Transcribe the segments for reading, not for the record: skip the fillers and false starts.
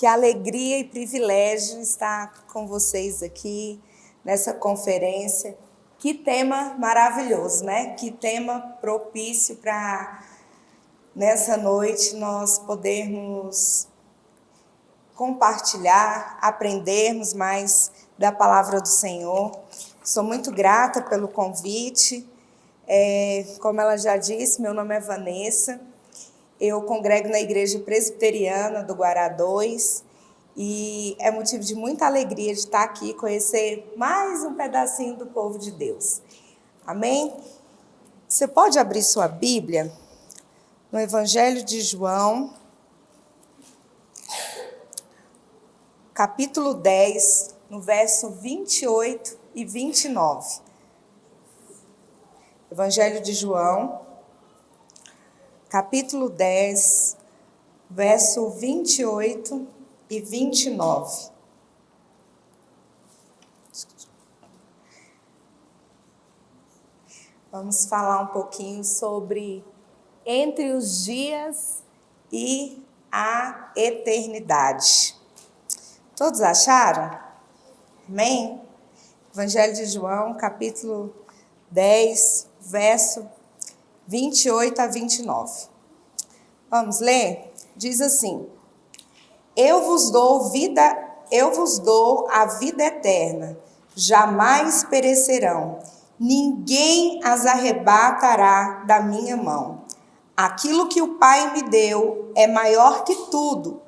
Que alegria e privilégio estar com vocês aqui nessa conferência. Que tema maravilhoso, né? Que tema propício para nessa noite nós podermos compartilhar, aprendermos mais da palavra do Senhor. Sou muito grata pelo convite. Como ela já disse, meu nome é Vanessa. Eu congrego na Igreja Presbiteriana do Guará 2 e é motivo de muita alegria de estar aqui e conhecer mais um pedacinho do povo de Deus. Amém? Você pode abrir sua Bíblia no Evangelho de João, capítulo 10, no verso 28 e 29. Evangelho de João, capítulo 10, verso 28 e 29. Vamos falar um pouquinho sobre entre os dias e a eternidade. Todos acharam? Amém? Evangelho de João, capítulo 10, verso 28 a 29. Vamos ler? Diz assim: Eu vos dou a vida eterna, jamais perecerão, ninguém as arrebatará da minha mão. Aquilo que o Pai me deu é maior que tudo,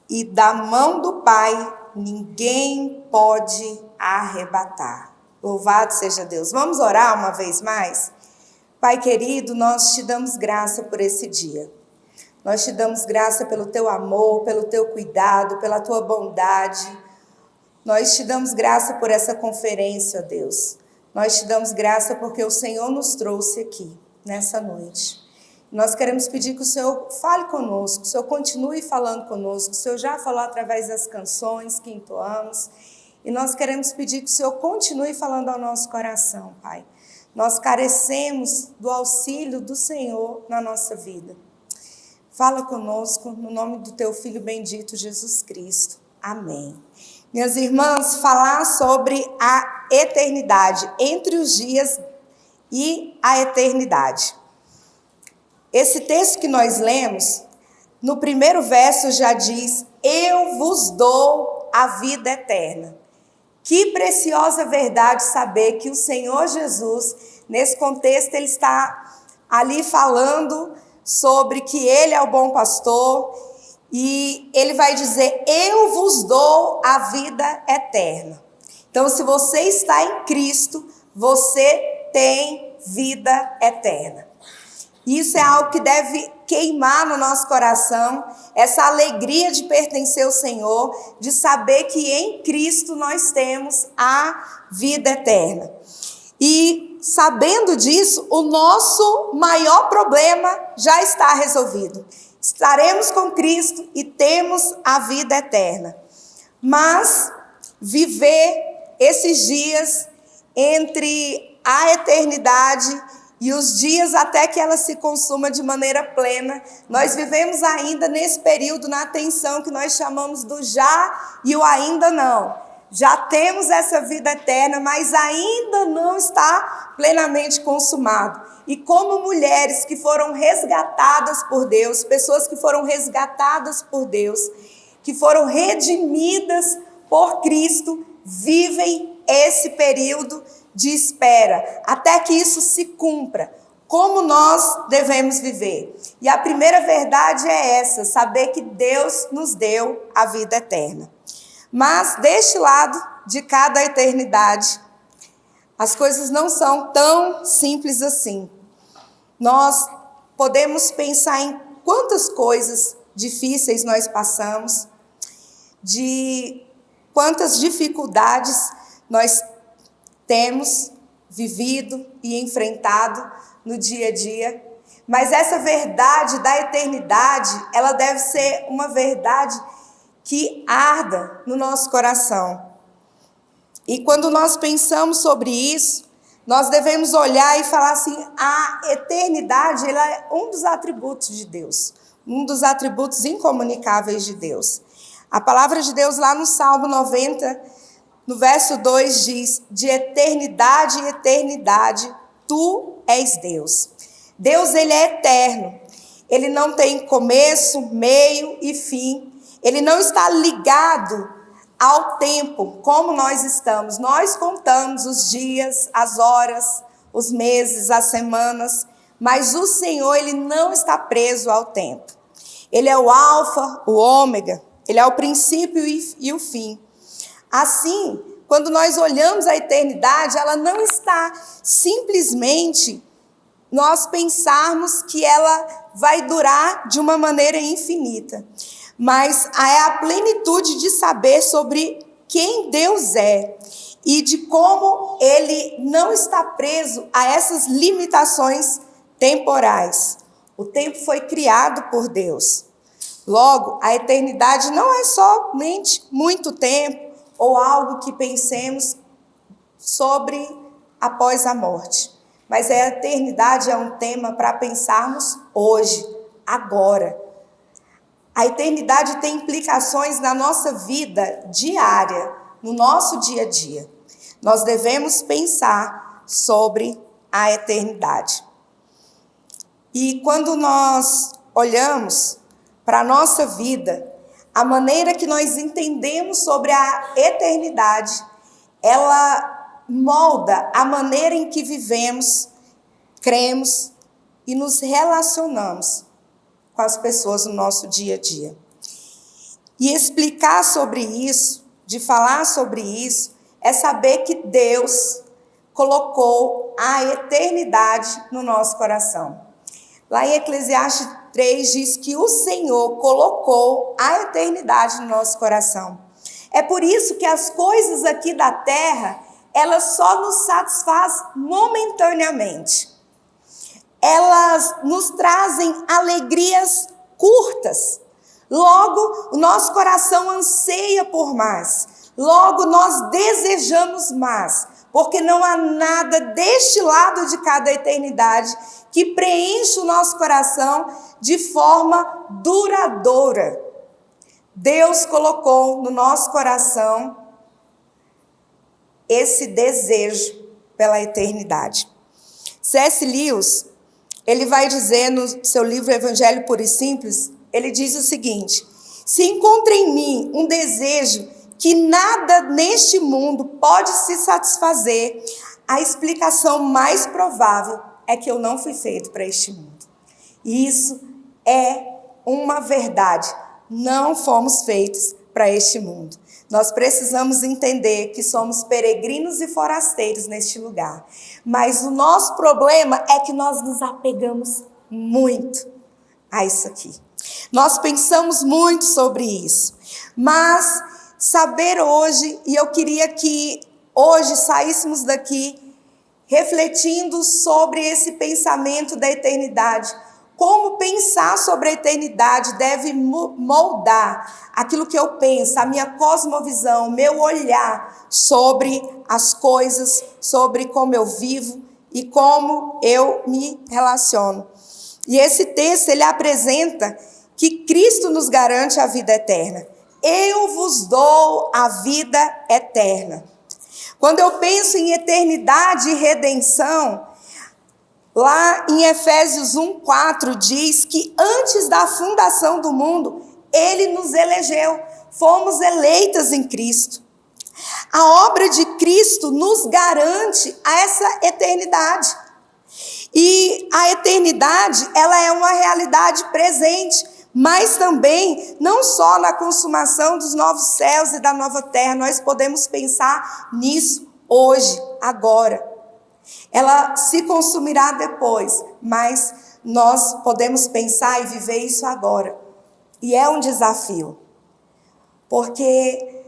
e da mão do Pai ninguém pode arrebatar. Louvado seja Deus. Vamos orar uma vez mais? Pai querido, nós te damos graça por esse dia. Nós te damos graça pelo teu amor, pelo teu cuidado, pela tua bondade. Nós te damos graça por essa conferência, ó Deus. Nós te damos graça porque o Senhor nos trouxe aqui, nessa noite. Nós queremos pedir que o Senhor fale conosco, que o Senhor continue falando conosco. O Senhor já falou através das canções que entoamos. E nós queremos pedir que o Senhor continue falando ao nosso coração, Pai. Nós carecemos do auxílio do Senhor na nossa vida. Fala conosco no nome do teu Filho bendito, Jesus Cristo. Amém. Minhas irmãs, falar sobre a eternidade, entre os dias e a eternidade. Esse texto que nós lemos, no primeiro verso já diz: Eu vos dou a vida eterna. Que preciosa verdade saber que o Senhor Jesus, nesse contexto, ele está ali falando sobre que ele é o bom pastor e ele vai dizer: eu vos dou a vida eterna. Então, se você está em Cristo, você tem vida eterna. Isso é algo que deve queimar no nosso coração, essa alegria de pertencer ao Senhor, de saber que em Cristo nós temos a vida eterna. E sabendo disso, o nosso maior problema já está resolvido. Estaremos com Cristo e temos a vida eterna. Mas viver esses dias entre a eternidade e os dias até que ela se consuma de maneira plena, nós vivemos ainda nesse período na tensão que nós chamamos do já e o ainda não. Já temos essa vida eterna, mas ainda não está plenamente consumado. E como mulheres que foram resgatadas por Deus, pessoas que foram resgatadas por Deus, que foram redimidas por Cristo, vivem esse período de espera, até que isso se cumpra. Como nós devemos viver? E a primeira verdade é essa, saber que Deus nos deu a vida eterna. Mas deste lado de cada eternidade, as coisas não são tão simples assim. Nós podemos pensar em quantas coisas difíceis nós passamos, de quantas dificuldades nós temos vivido e enfrentado no dia a dia. Mas essa verdade da eternidade, ela deve ser uma verdade que arda no nosso coração. E quando nós pensamos sobre isso, nós devemos olhar e falar assim: a eternidade ela é um dos atributos de Deus, um dos atributos incomunicáveis de Deus. A palavra de Deus lá no Salmo 90, no verso 2 diz: de eternidade em eternidade, tu és Deus. Deus, ele é eterno. Ele não tem começo, meio e fim. Ele não está ligado ao tempo, como nós estamos. Nós contamos os dias, as horas, os meses, as semanas, mas o Senhor, ele não está preso ao tempo. Ele é o alfa, o ômega, ele é o princípio e o fim. Assim, quando nós olhamos a eternidade, ela não está simplesmente nós pensarmos que ela vai durar de uma maneira infinita, mas é a plenitude de saber sobre quem Deus é e de como ele não está preso a essas limitações temporais. O tempo foi criado por Deus. Logo, a eternidade não é somente muito tempo ou algo que pensemos sobre após a morte. Mas a eternidade é um tema para pensarmos hoje, agora. A eternidade tem implicações na nossa vida diária, no nosso dia a dia. Nós devemos pensar sobre a eternidade. E quando nós olhamos para a nossa vida, a maneira que nós entendemos sobre a eternidade, ela molda a maneira em que vivemos, cremos e nos relacionamos com as pessoas no nosso dia a dia. E explicar sobre isso, de falar sobre isso, é saber que Deus colocou a eternidade no nosso coração. Lá em Eclesiastes 3 diz que o Senhor colocou a eternidade no nosso coração. É por isso que as coisas aqui da terra, elas só nos satisfazem momentaneamente. Elas nos trazem alegrias curtas. Logo, o nosso coração anseia por mais. Logo, nós desejamos mais. Porque não há nada deste lado de cada eternidade que preencha o nosso coração de forma duradoura. Deus colocou no nosso coração esse desejo pela eternidade. C.S. Lewis, ele vai dizer no seu livro Evangelho Puro e Simples, ele diz o seguinte: se encontra em mim um desejo que nada neste mundo pode se satisfazer, a explicação mais provável é que eu não fui feito para este mundo. E isso é uma verdade. Não fomos feitos para este mundo. Nós precisamos entender que somos peregrinos e forasteiros neste lugar. Mas o nosso problema é que nós nos apegamos muito a isso aqui. Nós pensamos muito sobre isso. Mas saber hoje, e eu queria que hoje saíssemos daqui refletindo sobre esse pensamento da eternidade. Como pensar sobre a eternidade deve moldar aquilo que eu penso, a minha cosmovisão, o meu olhar sobre as coisas, sobre como eu vivo e como eu me relaciono. E esse texto, ele apresenta que Cristo nos garante a vida eterna. Eu vos dou a vida eterna. Quando eu penso em eternidade e redenção, lá em Efésios 1:4 diz que antes da fundação do mundo, ele nos elegeu, fomos eleitas em Cristo. A obra de Cristo nos garante a essa eternidade. E a eternidade, ela é uma realidade presente, mas também não só na consumação dos novos céus e da nova terra, nós podemos pensar nisso hoje, agora. Ela se consumirá depois, mas nós podemos pensar e viver isso agora. E é um desafio. Porque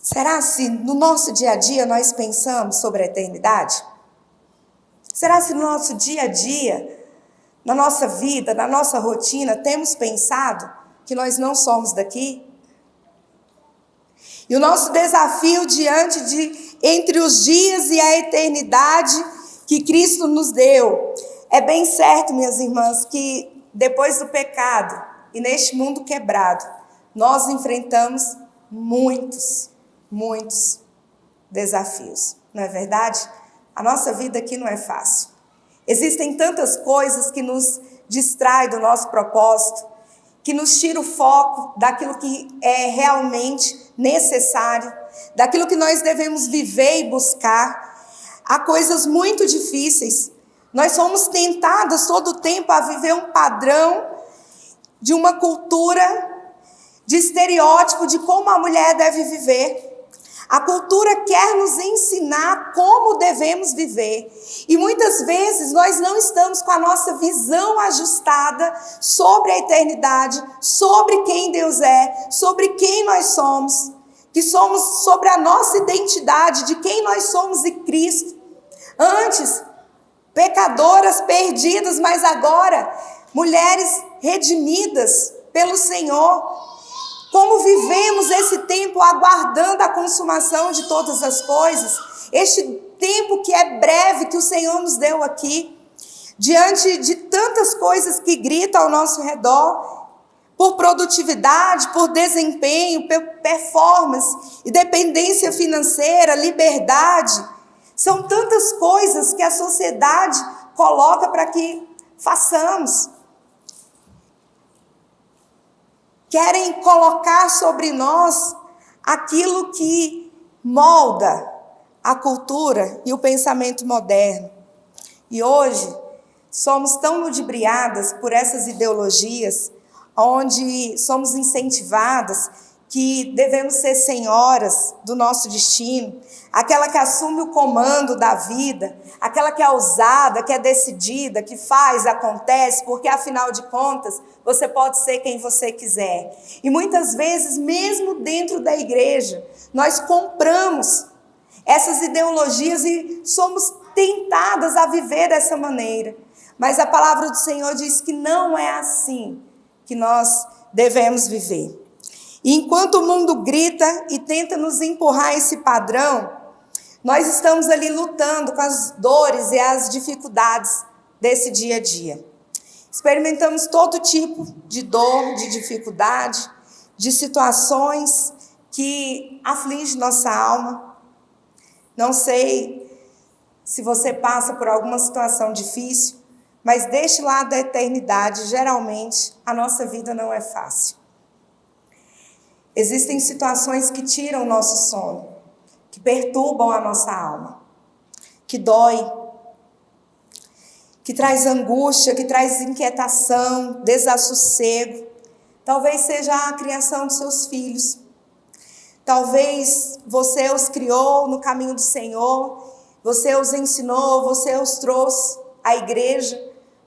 será se no nosso dia a dia nós pensamos sobre a eternidade? Será se no nosso dia a dia, na nossa vida, na nossa rotina, temos pensado que nós não somos daqui? E o nosso desafio diante de entre os dias e a eternidade que Cristo nos deu. É bem certo, minhas irmãs, que depois do pecado e neste mundo quebrado, nós enfrentamos muitos desafios, não é verdade? A nossa vida aqui não é fácil. Existem tantas coisas que nos distraem do nosso propósito, que nos tira o foco daquilo que é realmente necessário, daquilo que nós devemos viver e buscar. Há coisas muito difíceis. Nós somos tentados todo o tempo a viver um padrão de uma cultura, de estereótipo de como a mulher deve viver. A cultura quer nos ensinar como devemos viver. E muitas vezes nós não estamos com a nossa visão ajustada sobre a eternidade, sobre quem Deus é, sobre quem nós somos, que somos sobre a nossa identidade, de quem nós somos em Cristo. Antes, pecadoras, perdidas, mas agora, mulheres redimidas pelo Senhor. Como vivemos esse tempo aguardando a consumação de todas as coisas, este tempo que é breve, que o Senhor nos deu aqui, diante de tantas coisas que gritam ao nosso redor, por produtividade, por desempenho, por performance, independência financeira, liberdade. São tantas coisas que a sociedade coloca para que façamos. Querem colocar sobre nós aquilo que molda a cultura e o pensamento moderno. E hoje somos tão ludibriadas por essas ideologias, onde somos incentivadas que devemos ser senhoras do nosso destino, aquela que assume o comando da vida, aquela que é ousada, que é decidida, que faz, acontece, porque afinal de contas, você pode ser quem você quiser. E muitas vezes, mesmo dentro da igreja, nós compramos essas ideologias e somos tentadas a viver dessa maneira. Mas a palavra do Senhor diz que não é assim que nós devemos viver. E enquanto o mundo grita e tenta nos empurrar esse padrão, nós estamos ali lutando com as dores e as dificuldades desse dia a dia. Experimentamos todo tipo de dor, de dificuldade, de situações que afligem nossa alma. Não sei se você passa por alguma situação difícil, mas deste lado da eternidade, geralmente, a nossa vida não é fácil. Existem situações que tiram o nosso sono, que perturbam a nossa alma, que dói, que traz angústia, que traz inquietação, desassossego. Talvez seja a criação dos seus filhos. Talvez você os criou no caminho do Senhor, você os ensinou, você os trouxe à igreja,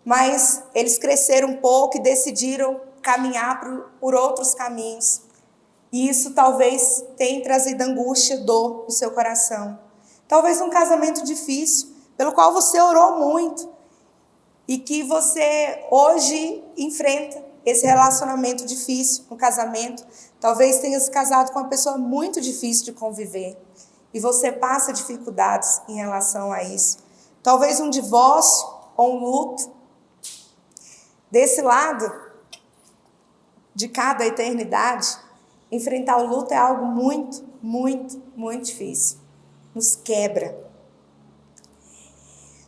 mas eles cresceram um pouco e decidiram caminhar por outros caminhos. E isso talvez tenha trazido angústia, dor no seu coração. Talvez um casamento difícil, pelo qual você orou muito, e que você hoje enfrenta esse relacionamento difícil, um casamento. Talvez tenha se casado com uma pessoa muito difícil de conviver, e você passa dificuldades em relação a isso. Talvez um divórcio ou um luto. Desse lado de cada eternidade, enfrentar o luto é algo muito difícil. Nos quebra.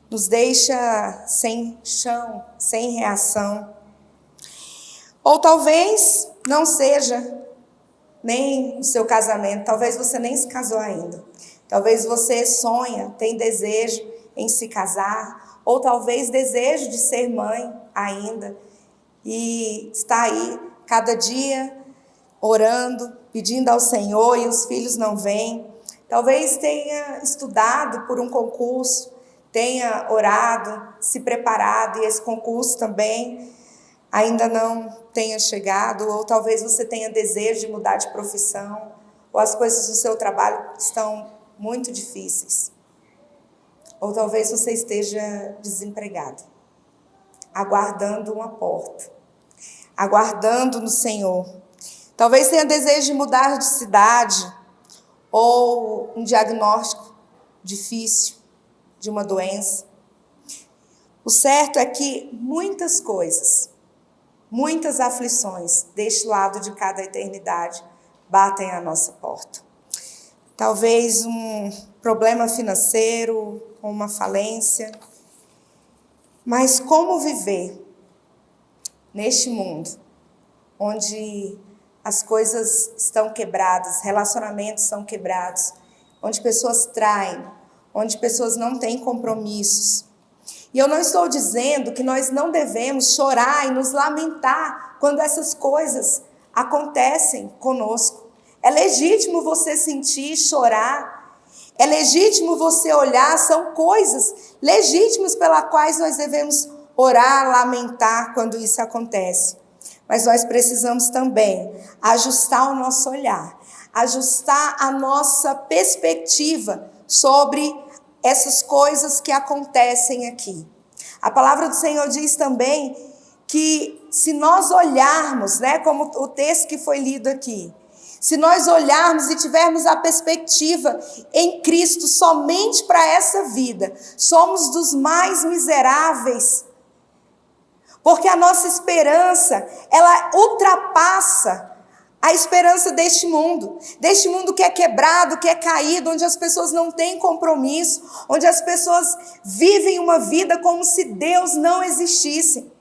Nos deixa sem chão, sem reação. Ou talvez não seja nem o seu casamento. Talvez você nem se casou ainda. Talvez você sonha, tem desejo em se casar. Ou talvez desejo de ser mãe ainda. E está aí cada dia orando, pedindo ao Senhor e os filhos não vêm. Talvez tenha estudado por um concurso, tenha orado, se preparado e esse concurso também ainda não tenha chegado. Ou talvez você tenha desejo de mudar de profissão, ou as coisas do seu trabalho estão muito difíceis. Ou talvez você esteja desempregado, aguardando uma porta, aguardando no Senhor. Talvez tenha desejo de mudar de cidade, ou um diagnóstico difícil de uma doença. O certo é que muitas coisas muitas aflições deste lado de cada eternidade batem à nossa porta. Talvez um problema financeiro, uma falência. Mas como viver neste mundo onde as coisas estão quebradas, relacionamentos são quebrados, onde pessoas traem, onde pessoas não têm compromissos? E eu não estou dizendo que nós não devemos chorar e nos lamentar quando essas coisas acontecem conosco. É legítimo você sentir, chorar. É legítimo você olhar. São coisas legítimas pelas quais nós devemos orar, lamentar quando isso acontece. Mas nós precisamos também ajustar o nosso olhar, ajustar a nossa perspectiva sobre essas coisas que acontecem aqui. A palavra do Senhor diz também que se nós olharmos, como o texto que foi lido aqui, se nós olharmos e tivermos a perspectiva em Cristo somente para essa vida, somos dos mais miseráveis. Porque a nossa esperança, ela ultrapassa a esperança deste mundo que é quebrado, que é caído, onde as pessoas não têm compromisso, onde as pessoas vivem uma vida como se Deus não existisse.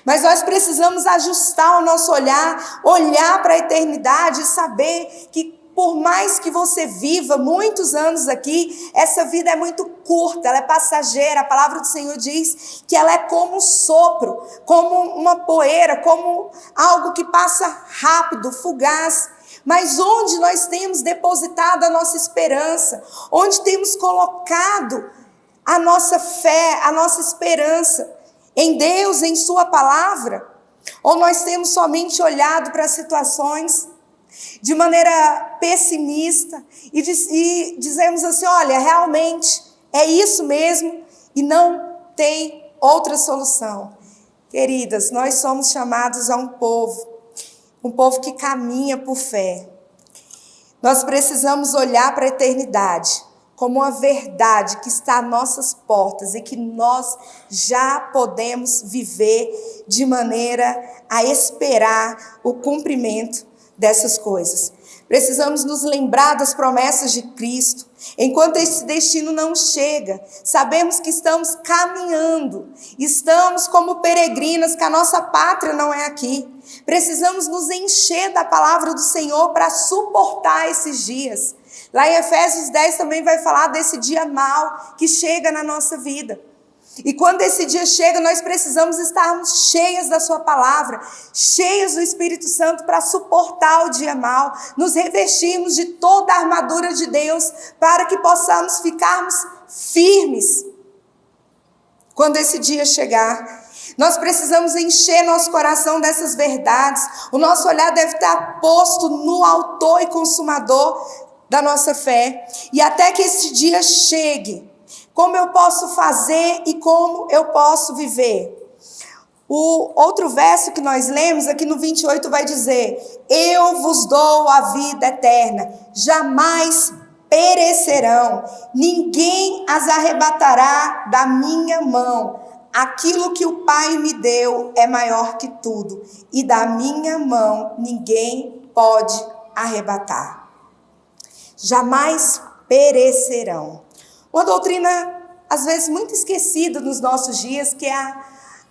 Mas nós precisamos ajustar o nosso olhar para a eternidade e saber que por mais que você viva muitos anos aqui, essa vida é muito curta, ela é passageira. A palavra do Senhor diz que ela é como um sopro, como uma poeira, como algo que passa rápido, fugaz. Mas onde nós temos depositado a nossa esperança, onde temos colocado a nossa fé, a nossa esperança em Deus, em sua palavra? Ou nós temos somente olhado para as situações de maneira pessimista e dizemos assim, olha, realmente é isso mesmo e não tem outra solução. Queridas, nós somos chamados a um povo que caminha por fé. Nós precisamos olhar para a eternidade como uma verdade que está às nossas portas e que nós já podemos viver de maneira a esperar o cumprimento dessas coisas. Precisamos nos lembrar das promessas de Cristo. Enquanto esse destino não chega, sabemos que estamos caminhando, estamos como peregrinas, que a nossa pátria não é aqui. Precisamos nos encher da palavra do Senhor para suportar esses dias. Lá em Efésios 10 também vai falar desse dia mau que chega na nossa vida. E quando esse dia chega, nós precisamos estarmos cheias da sua palavra, cheias do Espírito Santo para suportar o dia mau, nos revestirmos de toda a armadura de Deus para que possamos ficarmos firmes quando esse dia chegar. Nós precisamos encher nosso coração dessas verdades. O nosso olhar deve estar posto no autor e consumador da nossa fé. E até que esse dia chegue, como eu posso fazer e como eu posso viver? O outro verso que nós lemos aqui no 28 vai dizer: eu vos dou a vida eterna, jamais perecerão, ninguém as arrebatará da minha mão. Aquilo que o Pai me deu é maior que tudo, e da minha mão ninguém pode arrebatar. Jamais perecerão. Uma doutrina, às vezes, muito esquecida nos nossos dias, que é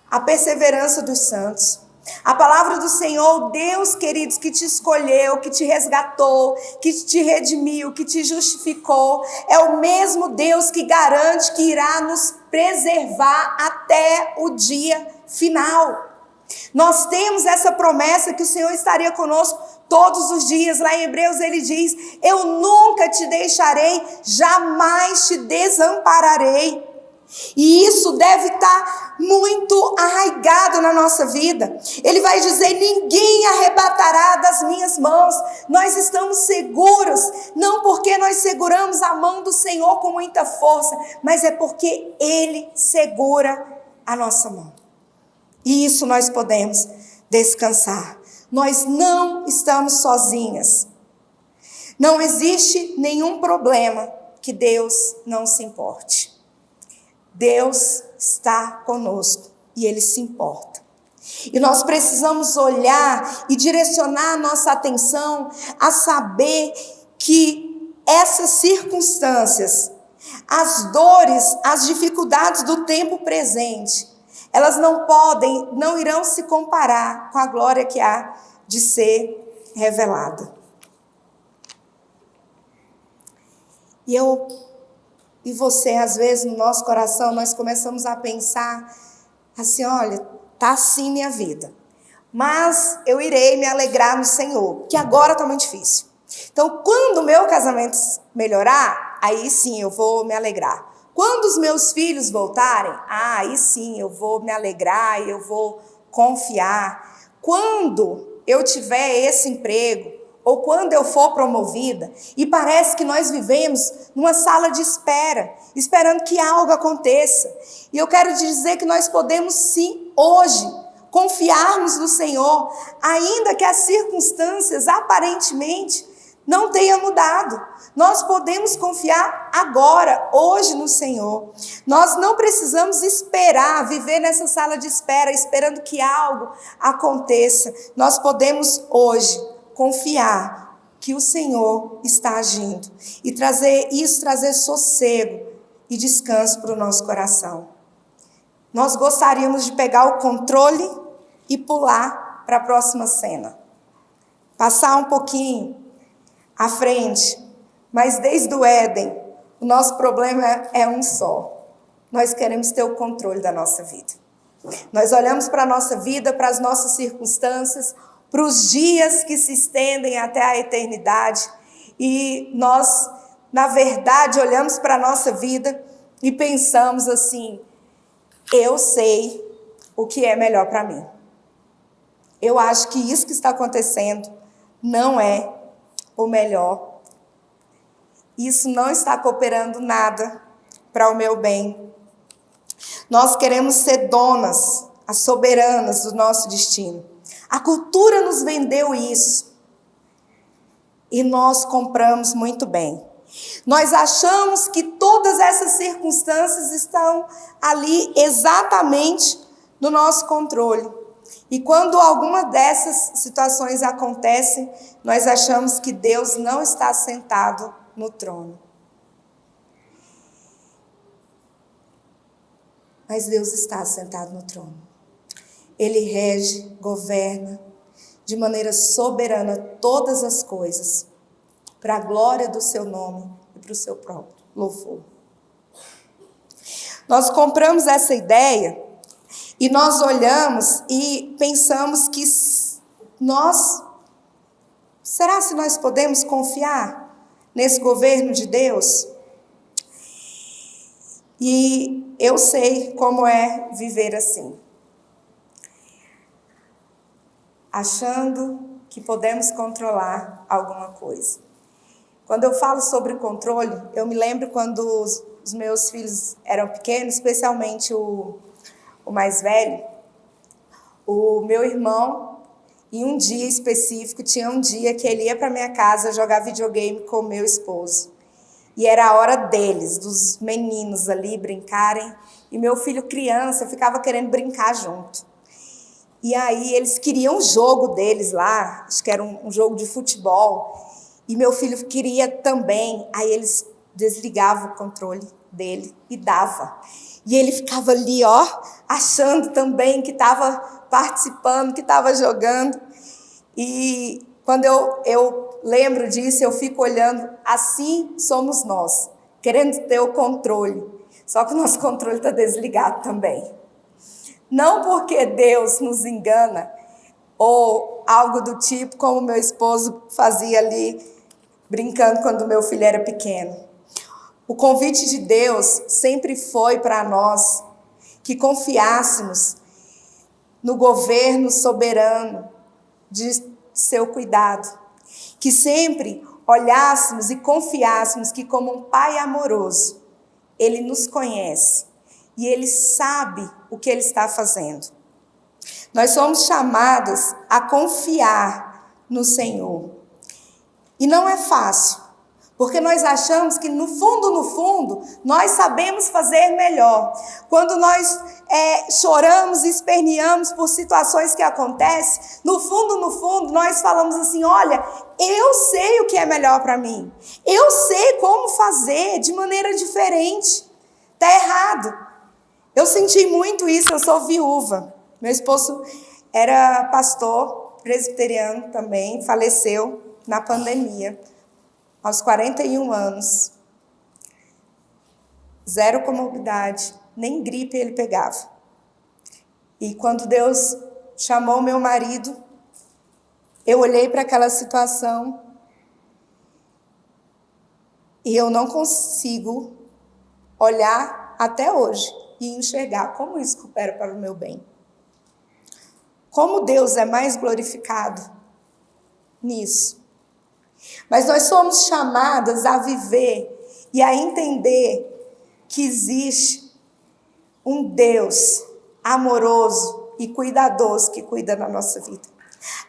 a perseverança dos santos. A palavra do Senhor, Deus, queridos, que te escolheu, que te resgatou, que te redimiu, que te justificou, é o mesmo Deus que garante que irá nos preservar até o dia final. Nós temos essa promessa que o Senhor estaria conosco todos os dias. Lá em Hebreus ele diz: eu nunca te deixarei, jamais te desampararei. E isso deve estar muito arraigado na nossa vida. Ele vai dizer: ninguém arrebatará das minhas mãos. Nós estamos seguros, não porque nós seguramos a mão do Senhor com muita força, mas é porque Ele segura a nossa mão. E isso nós podemos descansar. Nós não estamos sozinhas. Não existe nenhum problema que Deus não se importe. Deus está conosco. e Ele se importa. E nós precisamos olhar e direcionar a nossa atenção a saber que essas circunstâncias, as dores, as dificuldades do tempo presente, elas não irão se comparar com a glória que há de ser revelada. E você, às vezes, no nosso coração, nós começamos a pensar assim, olha, tá assim minha vida, mas eu irei me alegrar no Senhor, que agora está muito difícil. Então, quando o meu casamento melhorar, aí sim eu vou me alegrar. Quando os meus filhos voltarem, aí sim eu vou me alegrar e eu vou confiar. Quando eu tiver esse emprego, ou quando eu for promovida, e parece que nós vivemos numa sala de espera, esperando que algo aconteça. E eu quero te dizer que nós podemos sim, hoje, confiarmos no Senhor, ainda que as circunstâncias aparentemente não tenham mudado. Nós podemos confiar agora, hoje no Senhor. Nós não precisamos esperar, viver nessa sala de espera, esperando que algo aconteça. Nós podemos hoje confiar que o Senhor está agindo e trazer sossego e descanso para o nosso coração. Nós gostaríamos de pegar o controle e pular para a próxima cena. Passar um pouquinho à frente, mas desde o Éden, o nosso problema é um só. Nós queremos ter o controle da nossa vida. Nós olhamos para a nossa vida, para as nossas circunstâncias, para os dias que se estendem até a eternidade. E nós, na verdade, olhamos para a nossa vida e pensamos assim, eu sei o que é melhor para mim. Eu acho que isso que está acontecendo não é o melhor. Isso não está cooperando nada para o meu bem. Nós queremos ser donas, as soberanas do nosso destino. A cultura nos vendeu isso. E nós compramos muito bem. Nós achamos que todas essas circunstâncias estão ali exatamente no nosso controle. E quando alguma dessas situações acontecem, nós achamos que Deus não está sentado no trono. Mas Deus está sentado no trono. Ele rege, governa de maneira soberana todas as coisas, para a glória do seu nome e para o seu próprio louvor. Nós compramos essa ideia e nós olhamos e pensamos que será se nós podemos confiar nesse governo de Deus? E eu sei como é viver assim. Achando que podemos controlar alguma coisa. Quando eu falo sobre controle, eu me lembro quando os meus filhos eram pequenos, especialmente o mais velho, o meu irmão, em um dia específico, tinha um dia que ele ia para minha casa jogar videogame com o meu esposo. E era a hora deles, dos meninos ali brincarem, e meu filho criança ficava querendo brincar junto. E aí eles queriam o jogo deles lá, acho que era um jogo de futebol, e meu filho queria também, aí eles desligavam o controle dele e dava. E ele ficava ali, achando também que estava participando, que estava jogando. E quando eu lembro disso, eu fico olhando, assim somos nós, querendo ter o controle, só que o nosso controle está desligado também. Não porque Deus nos engana, ou algo do tipo, como meu esposo fazia ali, brincando quando meu filho era pequeno. O convite de Deus sempre foi para nós que confiássemos no governo soberano de seu cuidado. Que sempre olhássemos e confiássemos que, como um pai amoroso, Ele nos conhece e Ele sabe o que Ele está fazendo. Nós somos chamados a confiar no Senhor. E não é fácil, Porque nós achamos que no fundo, nós sabemos fazer melhor. Quando nós choramos e esperneamos por situações que acontecem, no fundo, nós falamos assim, olha, eu sei o que é melhor para mim. Eu sei como fazer de maneira diferente. Está errado. Eu senti muito isso, eu sou viúva. Meu esposo era pastor presbiteriano também, faleceu na pandemia. Aos 41 anos, 0 comorbidade, nem gripe ele pegava. E quando Deus chamou meu marido, eu olhei para aquela situação e eu não consigo olhar até hoje e enxergar como isso coopera para o meu bem. Como Deus é mais glorificado nisso. Mas nós somos chamadas a viver e a entender que existe um Deus amoroso e cuidadoso que cuida da nossa vida.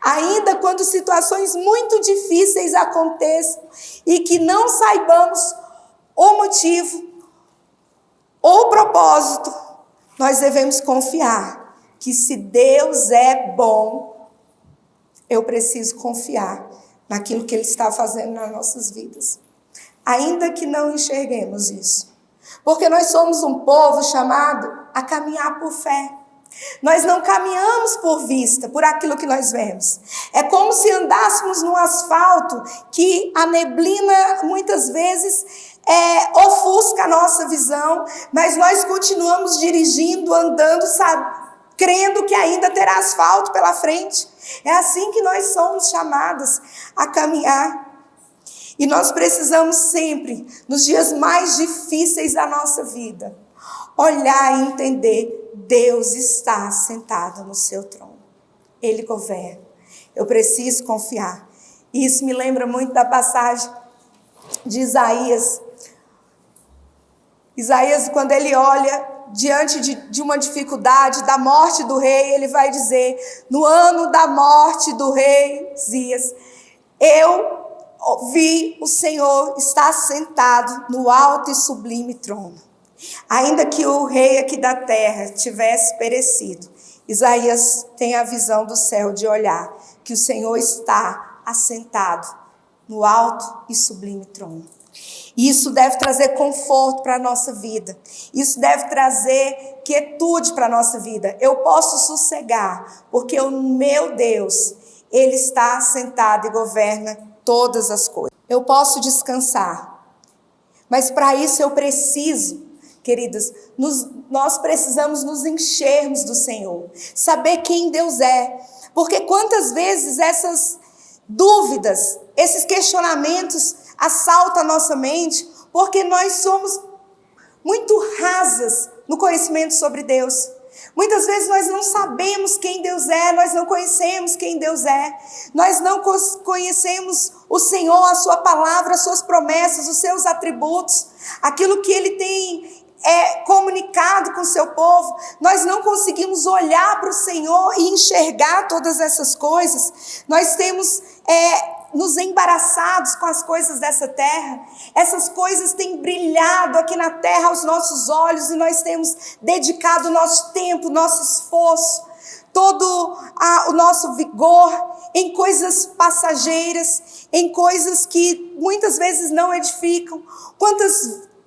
Ainda quando situações muito difíceis aconteçam e que não saibamos o motivo ou o propósito, nós devemos confiar que se Deus é bom, eu preciso confiar naquilo que Ele está fazendo nas nossas vidas. Ainda que não enxerguemos isso. Porque nós somos um povo chamado a caminhar por fé. Nós não caminhamos por vista, por aquilo que nós vemos. É como se andássemos no asfalto que a neblina muitas vezes ofusca a nossa visão, mas nós continuamos dirigindo, andando, crendo que ainda terá asfalto pela frente. É assim que nós somos chamados a caminhar. E nós precisamos sempre, nos dias mais difíceis da nossa vida, olhar e entender, Deus está sentado no seu trono. Ele governa. Eu preciso confiar. E isso me lembra muito da passagem de Isaías. Isaías, quando ele olha diante de uma dificuldade, da morte do rei, ele vai dizer, no ano da morte do rei Uzias, eu vi o Senhor estar sentado no alto e sublime trono. Ainda que o rei aqui da terra tivesse perecido, Isaías tem a visão do céu de olhar que o Senhor está assentado no alto e sublime trono. Isso deve trazer conforto para a nossa vida. Isso deve trazer quietude para a nossa vida. Eu posso sossegar, porque o meu Deus, Ele está sentado e governa todas as coisas. Eu posso descansar. Mas para isso eu preciso, queridas, nós precisamos nos enchermos do Senhor. Saber quem Deus é. Porque quantas vezes essas dúvidas, esses questionamentos assaltam a nossa mente, porque nós somos muito rasas no conhecimento sobre Deus. Muitas vezes nós não sabemos quem Deus é, nós não conhecemos quem Deus é, nós não conhecemos o Senhor, a sua palavra, as suas promessas, os seus atributos, aquilo que Ele tem comunicado com o seu povo. Nós não conseguimos olhar para o Senhor e enxergar todas essas coisas. Nós temos nos embaraçados com as coisas dessa terra. Essas coisas têm brilhado aqui na terra aos nossos olhos e nós temos dedicado o nosso tempo, nosso esforço, todo o nosso vigor em coisas passageiras, em coisas que muitas vezes não edificam.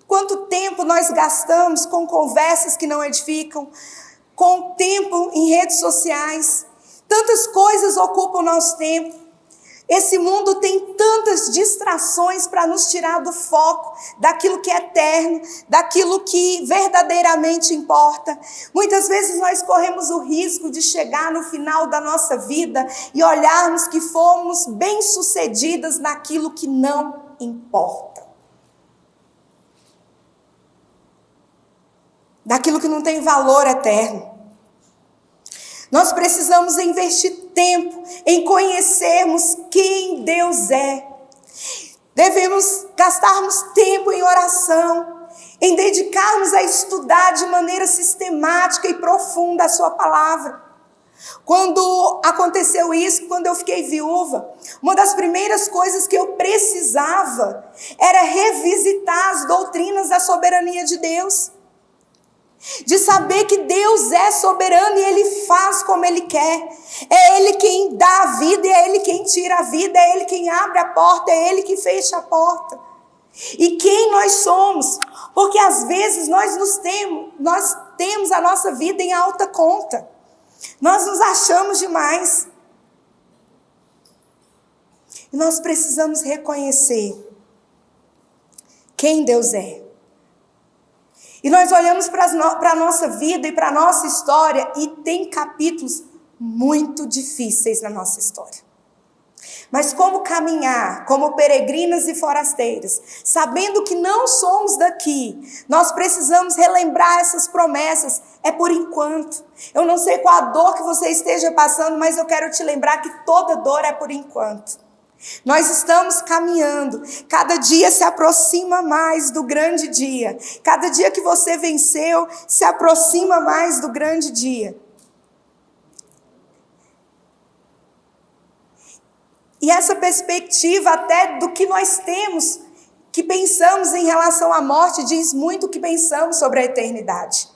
Quanto tempo nós gastamos com conversas que não edificam, com tempo em redes sociais. Tantas coisas ocupam o nosso tempo. Esse mundo tem tantas distrações para nos tirar do foco, daquilo que é eterno, daquilo que verdadeiramente importa. Muitas vezes nós corremos o risco de chegar no final da nossa vida e olharmos que fomos bem-sucedidas naquilo que não importa. Daquilo que não tem valor eterno. Nós precisamos investir tempo em conhecermos quem Deus é. Devemos gastarmos tempo em oração, em dedicarmos a estudar de maneira sistemática e profunda a sua palavra. Quando aconteceu isso, quando eu fiquei viúva, uma das primeiras coisas que eu precisava era revisitar as doutrinas da soberania de Deus. De saber que Deus é soberano e Ele faz como Ele quer. É Ele quem dá a vida, é Ele quem tira a vida, é Ele quem abre a porta, é Ele que fecha a porta. E quem nós somos? Porque às vezes nós temos a nossa vida em alta conta. Nós nos achamos demais. E nós precisamos reconhecer quem Deus é. E nós olhamos para a nossa vida e para a nossa história e tem capítulos muito difíceis na nossa história. Mas como caminhar, como peregrinas e forasteiras, sabendo que não somos daqui, nós precisamos relembrar essas promessas, é por enquanto. Eu não sei qual a dor que você esteja passando, mas eu quero te lembrar que toda dor é por enquanto. Nós estamos caminhando, cada dia se aproxima mais do grande dia. Cada dia que você venceu, se aproxima mais do grande dia. E essa perspectiva até do que nós temos, que pensamos em relação à morte, diz muito o que pensamos sobre a eternidade.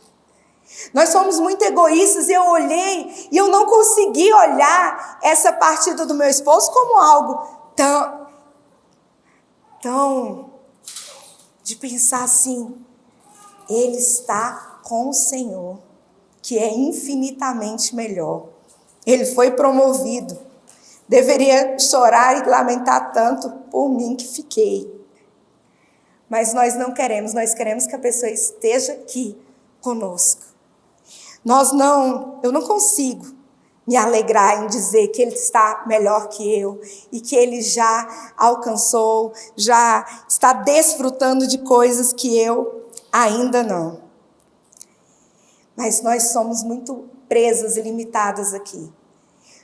Nós somos muito egoístas e eu olhei e eu não consegui olhar essa partida do meu esposo como algo tão de pensar assim, ele está com o Senhor, que é infinitamente melhor. Ele foi promovido. Deveria chorar e lamentar tanto por mim que fiquei. Mas nós não queremos, nós queremos que a pessoa esteja aqui conosco. Eu não consigo me alegrar em dizer que ele está melhor que eu e que ele já alcançou, já está desfrutando de coisas que eu ainda não. Mas nós somos muito presas e limitadas aqui.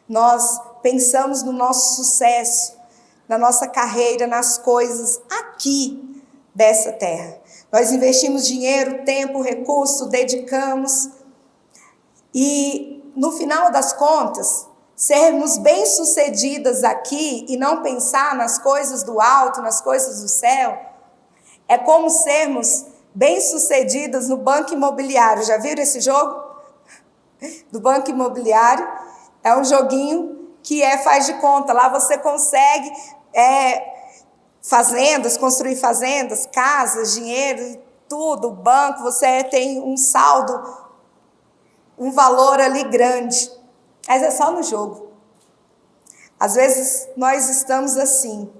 Nós pensamos no nosso sucesso, na nossa carreira, nas coisas aqui dessa terra. Nós investimos dinheiro, tempo, recurso, dedicamos. E no final das contas, sermos bem-sucedidas aqui e não pensar nas coisas do alto, nas coisas do céu, é como sermos bem-sucedidas no banco imobiliário. Já viram esse jogo? Do banco imobiliário. É um joguinho que faz de conta. Lá você consegue fazendas, construir fazendas, casas, dinheiro, tudo. O banco, você tem um saldo, um valor ali grande. Mas é só no jogo. Às vezes nós estamos assim,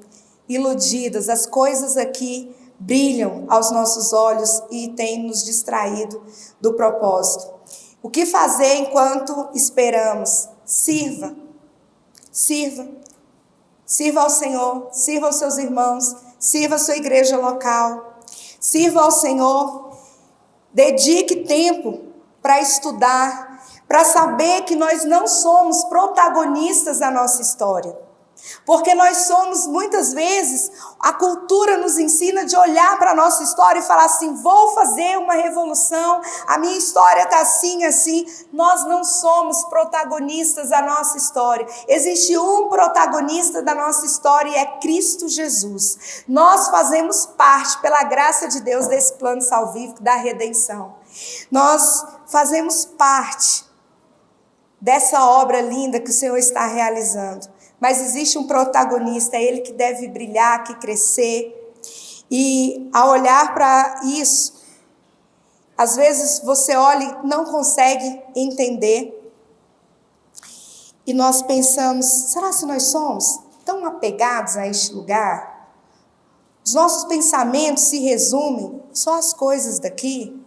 iludidas. As coisas aqui brilham aos nossos olhos e têm nos distraído do propósito. O que fazer enquanto esperamos? Sirva. Sirva. Sirva ao Senhor, sirva aos seus irmãos, sirva a sua igreja local. Sirva ao Senhor. Dedique tempo para estudar, para saber que nós não somos protagonistas da nossa história. Porque nós somos, muitas vezes, a cultura nos ensina de olhar para a nossa história e falar assim, vou fazer uma revolução, a minha história está assim, assim. Nós não somos protagonistas da nossa história. Existe um protagonista da nossa história e é Cristo Jesus. Nós fazemos parte, pela graça de Deus, desse plano salvífico da redenção. Nós fazemos parte dessa obra linda que o Senhor está realizando. Mas existe um protagonista, é ele que deve brilhar, que crescer. E ao olhar para isso, às vezes você olha e não consegue entender. E nós pensamos, será que nós somos tão apegados a este lugar? Os nossos pensamentos se resumem só às coisas daqui?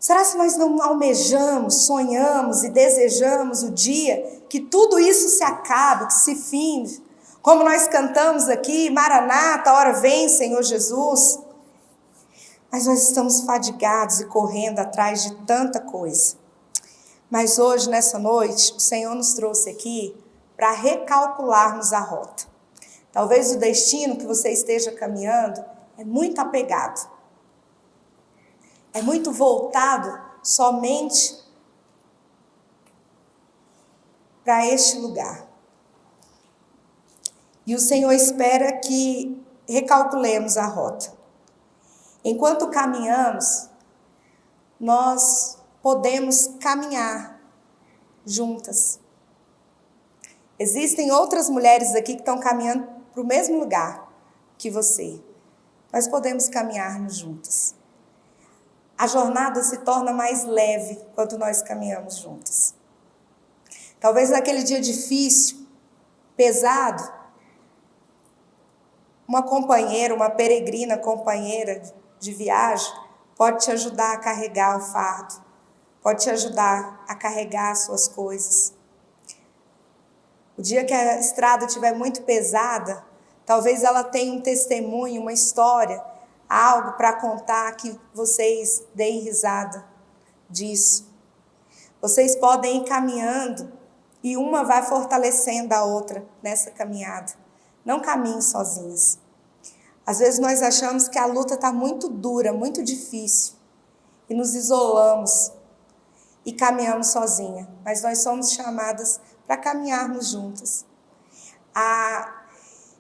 Será que nós não almejamos, sonhamos e desejamos o dia que tudo isso se acabe, que se finde? Como nós cantamos aqui, Maranata, hora vem, Senhor Jesus. Mas nós estamos fadigados e correndo atrás de tanta coisa. Mas hoje, nessa noite, o Senhor nos trouxe aqui para recalcularmos a rota. Talvez o destino que você esteja caminhando é muito apegado. É muito voltado somente para este lugar. E o Senhor espera que recalculemos a rota. Enquanto caminhamos, nós podemos caminhar juntas. Existem outras mulheres aqui que estão caminhando para o mesmo lugar que você. Nós podemos caminharmos juntas. A jornada se torna mais leve quando nós caminhamos juntas. Talvez naquele dia difícil, pesado, uma companheira, uma peregrina companheira de viagem pode te ajudar a carregar o fardo, pode te ajudar a carregar as suas coisas. O dia que a estrada estiver muito pesada, talvez ela tenha um testemunho, uma história, algo para contar que vocês deem risada disso. Vocês podem ir caminhando e uma vai fortalecendo a outra nessa caminhada. Não caminhem sozinhas. Às vezes nós achamos que a luta está muito dura, muito difícil e nos isolamos e caminhamos sozinha. Mas nós somos chamadas para caminharmos juntas, a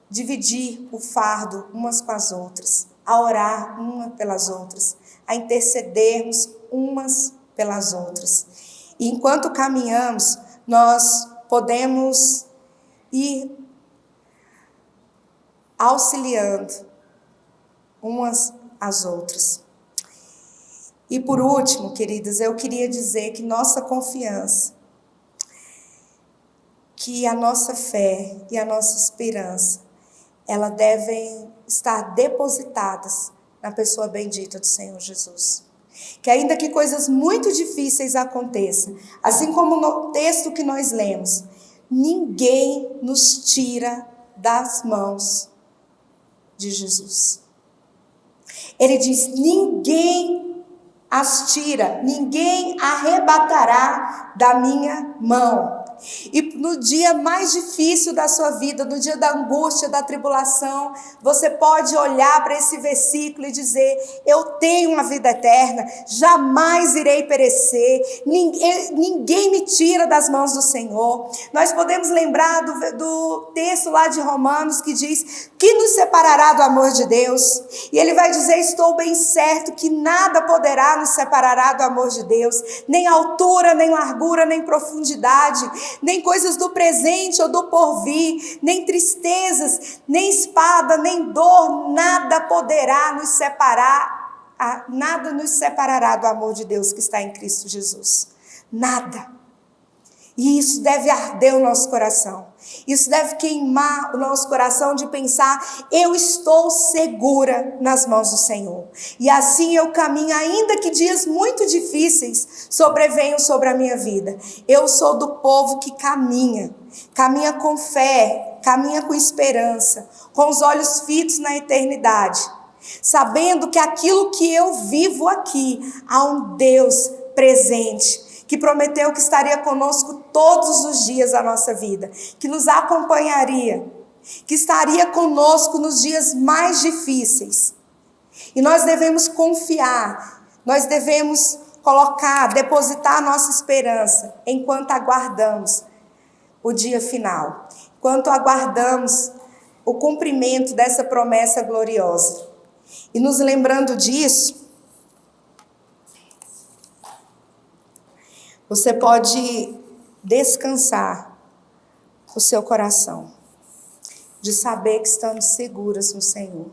dividir o fardo umas com as outras, a orar uma pelas outras, a intercedermos umas pelas outras. E enquanto caminhamos, nós podemos ir auxiliando umas às outras. E por último, queridas, eu queria dizer que nossa confiança, que a nossa fé e a nossa esperança, elas devem estar depositadas na pessoa bendita do Senhor Jesus. Que ainda que coisas muito difíceis aconteçam, assim como no texto que nós lemos, ninguém nos tira das mãos de Jesus. Ele diz, ninguém as tira, ninguém arrebatará da minha mão. E no dia mais difícil da sua vida, no dia da angústia, da tribulação, você pode olhar para esse versículo e dizer, eu tenho uma vida eterna, jamais irei perecer, ninguém me tira das mãos do Senhor. Nós podemos lembrar do texto lá de Romanos que diz, que nos separará do amor de Deus? E ele vai dizer, estou bem certo que nada poderá nos separar do amor de Deus, nem altura, nem largura, nem profundidade, nem coisas do presente ou do porvir, nem tristezas, nem espada, nem dor, nada poderá nos separar, nada nos separará do amor de Deus que está em Cristo Jesus. Nada. E isso deve arder o nosso coração. Isso deve queimar o nosso coração de pensar, eu estou segura nas mãos do Senhor. E assim eu caminho, ainda que dias muito difíceis sobrevenham sobre a minha vida. Eu sou do povo que caminha com fé, caminha com esperança, com os olhos fitos na eternidade. Sabendo que aquilo que eu vivo aqui, há um Deus presente, que prometeu que estaria conosco todos os dias da nossa vida, que nos acompanharia, que estaria conosco nos dias mais difíceis. E nós devemos confiar, nós devemos depositar a nossa esperança, enquanto aguardamos o dia final, enquanto aguardamos o cumprimento dessa promessa gloriosa. E nos lembrando disso, você pode descansar o seu coração, de saber que estamos seguras no Senhor,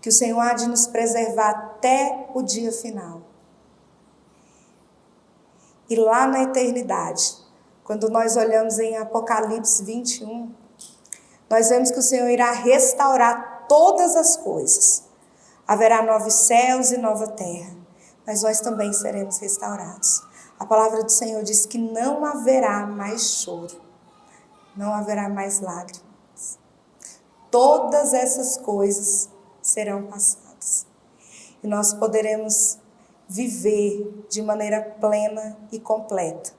que o Senhor há de nos preservar até o dia final. E lá na eternidade, quando nós olhamos em Apocalipse 21, nós vemos que o Senhor irá restaurar todas as coisas. Haverá novos céus e nova terra, mas nós também seremos restaurados. A palavra do Senhor diz que não haverá mais choro, não haverá mais lágrimas. Todas essas coisas serão passadas. E nós poderemos viver de maneira plena e completa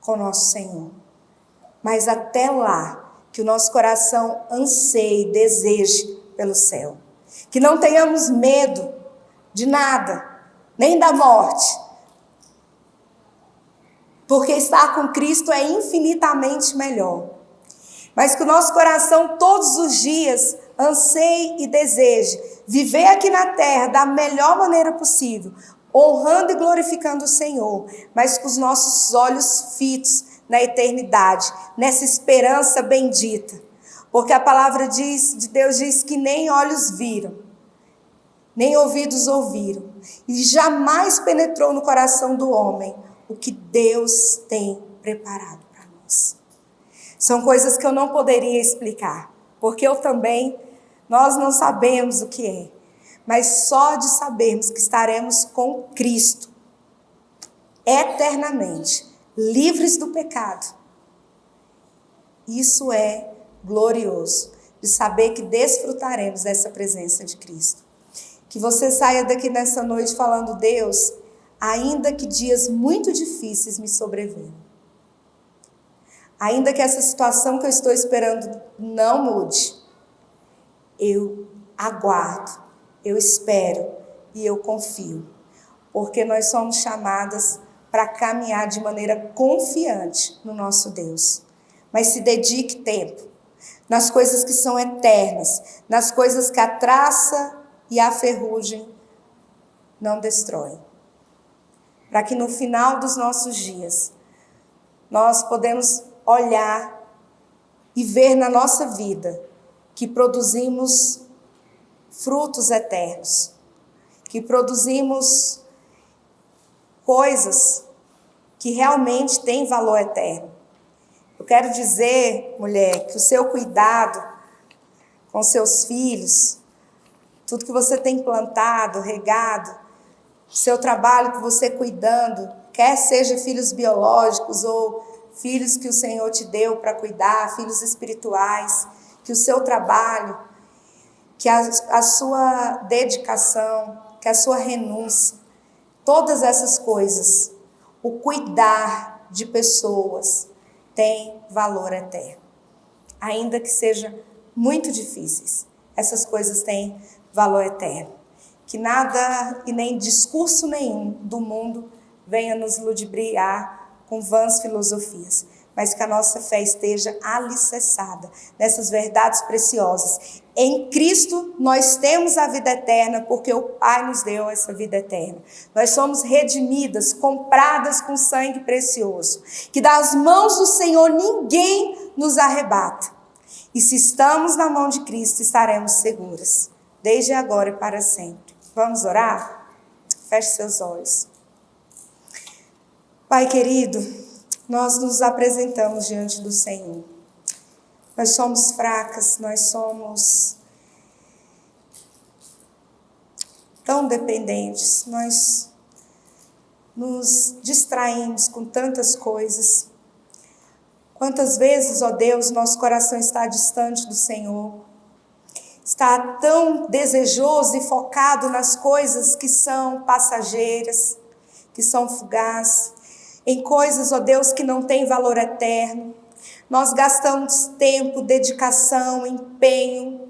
com o nosso Senhor. Mas até lá, que o nosso coração anseie, deseje pelo céu. Que não tenhamos medo de nada, nem da morte. porque estar com Cristo é infinitamente melhor. Mas que o nosso coração todos os dias anseie e deseje viver aqui na terra da melhor maneira possível, honrando e glorificando o Senhor, mas com os nossos olhos fitos na eternidade, nessa esperança bendita. Porque a palavra de Deus diz que nem olhos viram, nem ouvidos ouviram, e jamais penetrou no coração do homem o que Deus tem preparado para nós. São coisas que eu não poderia explicar, porque nós não sabemos o que é, mas só de sabermos que estaremos com Cristo eternamente, livres do pecado. Isso é glorioso, de saber que desfrutaremos dessa presença de Cristo. Que você saia daqui nessa noite falando: Deus, ainda que dias muito difíceis me sobrevenham, ainda que essa situação que eu estou esperando não mude, eu aguardo, eu espero e eu confio, porque nós somos chamadas para caminhar de maneira confiante no nosso Deus. Mas se dedique tempo nas coisas que são eternas, nas coisas que a traça e a ferrugem não destroem. Para que no final dos nossos dias, nós podemos olhar e ver na nossa vida que produzimos frutos eternos, que produzimos coisas que realmente têm valor eterno. Eu quero dizer, mulher, que o seu cuidado com seus filhos, tudo que você tem plantado, regado, o seu trabalho que você cuidando, quer seja filhos biológicos ou filhos que o Senhor te deu para cuidar, filhos espirituais, que o seu trabalho, que a sua dedicação, que a sua renúncia, todas essas coisas, o cuidar de pessoas tem valor eterno. Ainda que sejam muito difíceis, essas coisas têm valor eterno. Que nada e nem discurso nenhum do mundo venha nos ludibriar com vãs filosofias, mas que a nossa fé esteja alicerçada nessas verdades preciosas. Em Cristo nós temos a vida eterna, porque o Pai nos deu essa vida eterna. Nós somos redimidas, compradas com sangue precioso, que das mãos do Senhor ninguém nos arrebata. E se estamos na mão de Cristo, estaremos seguras, desde agora e para sempre. Vamos orar? Feche seus olhos. Pai querido, nós nos apresentamos diante do Senhor. Nós somos fracas, nós somos tão dependentes, nós nos distraímos com tantas coisas. Quantas vezes, ó Deus, nosso coração está distante do Senhor, está tão desejoso e focado nas coisas que são passageiras, que são fugazes, em coisas, ó Deus, que não têm valor eterno. Nós gastamos tempo, dedicação, empenho,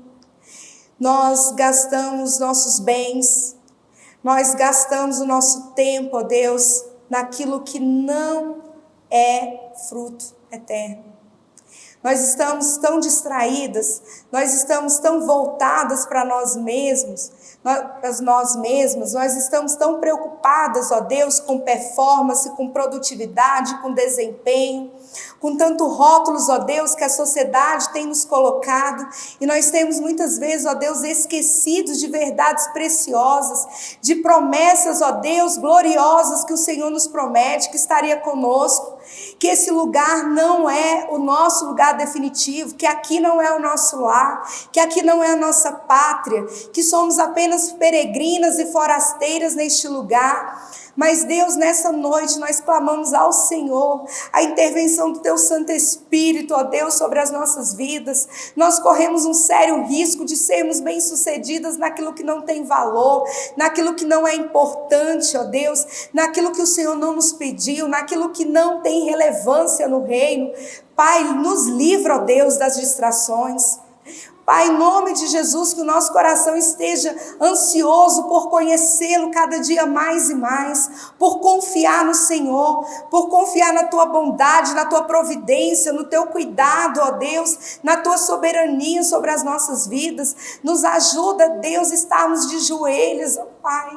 nós gastamos nossos bens, nós gastamos o nosso tempo, ó Deus, naquilo que não é fruto eterno. Nós estamos tão distraídas, nós estamos tão voltadas para nós mesmos, nós estamos tão preocupadas, ó Deus, com performance, com produtividade, com desempenho, com tanto rótulos, ó Deus, que a sociedade tem nos colocado, e nós temos muitas vezes, ó Deus, esquecidos de verdades preciosas, de promessas, ó Deus, gloriosas que o Senhor nos promete, que estaria conosco, que esse lugar não é o nosso lugar definitivo, que aqui não é o nosso lar, que aqui não é a nossa pátria, que somos apenas peregrinas e forasteiras neste lugar. Mas Deus, nessa noite nós clamamos ao Senhor a intervenção do Teu Santo Espírito, ó Deus, sobre as nossas vidas. Nós corremos um sério risco de sermos bem-sucedidas naquilo que não tem valor, naquilo que não é importante, ó Deus, naquilo que o Senhor não nos pediu, naquilo que não tem relevância no reino. Pai, nos livra, ó Deus, das distrações. Pai, em nome de Jesus, que o nosso coração esteja ansioso por conhecê-lo cada dia mais e mais, por confiar no Senhor, por confiar na Tua bondade, na Tua providência, no Teu cuidado, ó Deus, na Tua soberania sobre as nossas vidas. Nos ajuda, Deus, a estarmos de joelhos, ó Pai,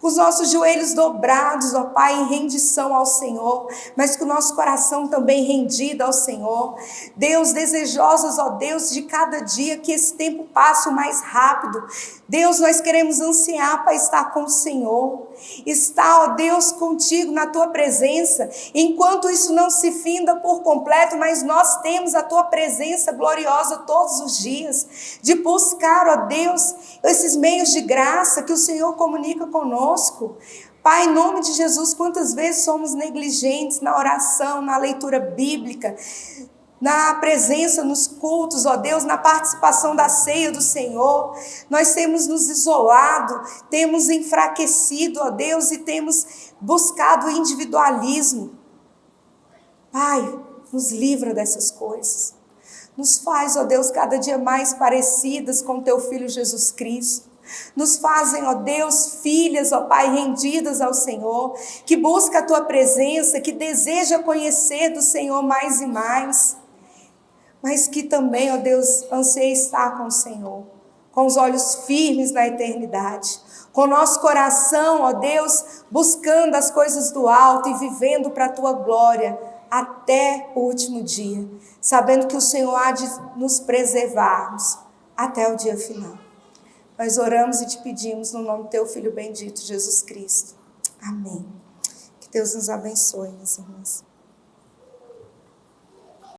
com os nossos joelhos dobrados, ó Pai, em rendição ao Senhor, mas com o nosso coração também rendido ao Senhor. Deus, desejosos, ó Deus, de cada dia que esse tempo passe o mais rápido. Deus, nós queremos ansiar para estar com o Senhor, estar, ó Deus, contigo na Tua presença, enquanto isso não se finda por completo, mas nós temos a Tua presença gloriosa todos os dias, de buscar, ó Deus, esses meios de graça que o Senhor comunica conosco. Pai, em nome de Jesus, quantas vezes somos negligentes na oração, na leitura bíblica, na presença nos cultos, ó Deus, na participação da ceia do Senhor. Nós temos nos isolado, temos enfraquecido, ó Deus, e temos buscado o individualismo. Pai, nos livra dessas coisas. Nos faz, ó Deus, cada dia mais parecidas com Teu Filho Jesus Cristo. Nos fazem, ó Deus, filhas, ó Pai, rendidas ao Senhor, que busca a Tua presença, que deseja conhecer do Senhor mais e mais, mas que também, ó Deus, anseia estar com o Senhor, com os olhos firmes na eternidade, com o nosso coração, ó Deus, buscando as coisas do alto e vivendo para a Tua glória até o último dia, sabendo que o Senhor há de nos preservarmos até o dia final. Nós oramos e te pedimos no nome do Teu Filho bendito, Jesus Cristo. Amém. Que Deus nos abençoe, meus irmãos.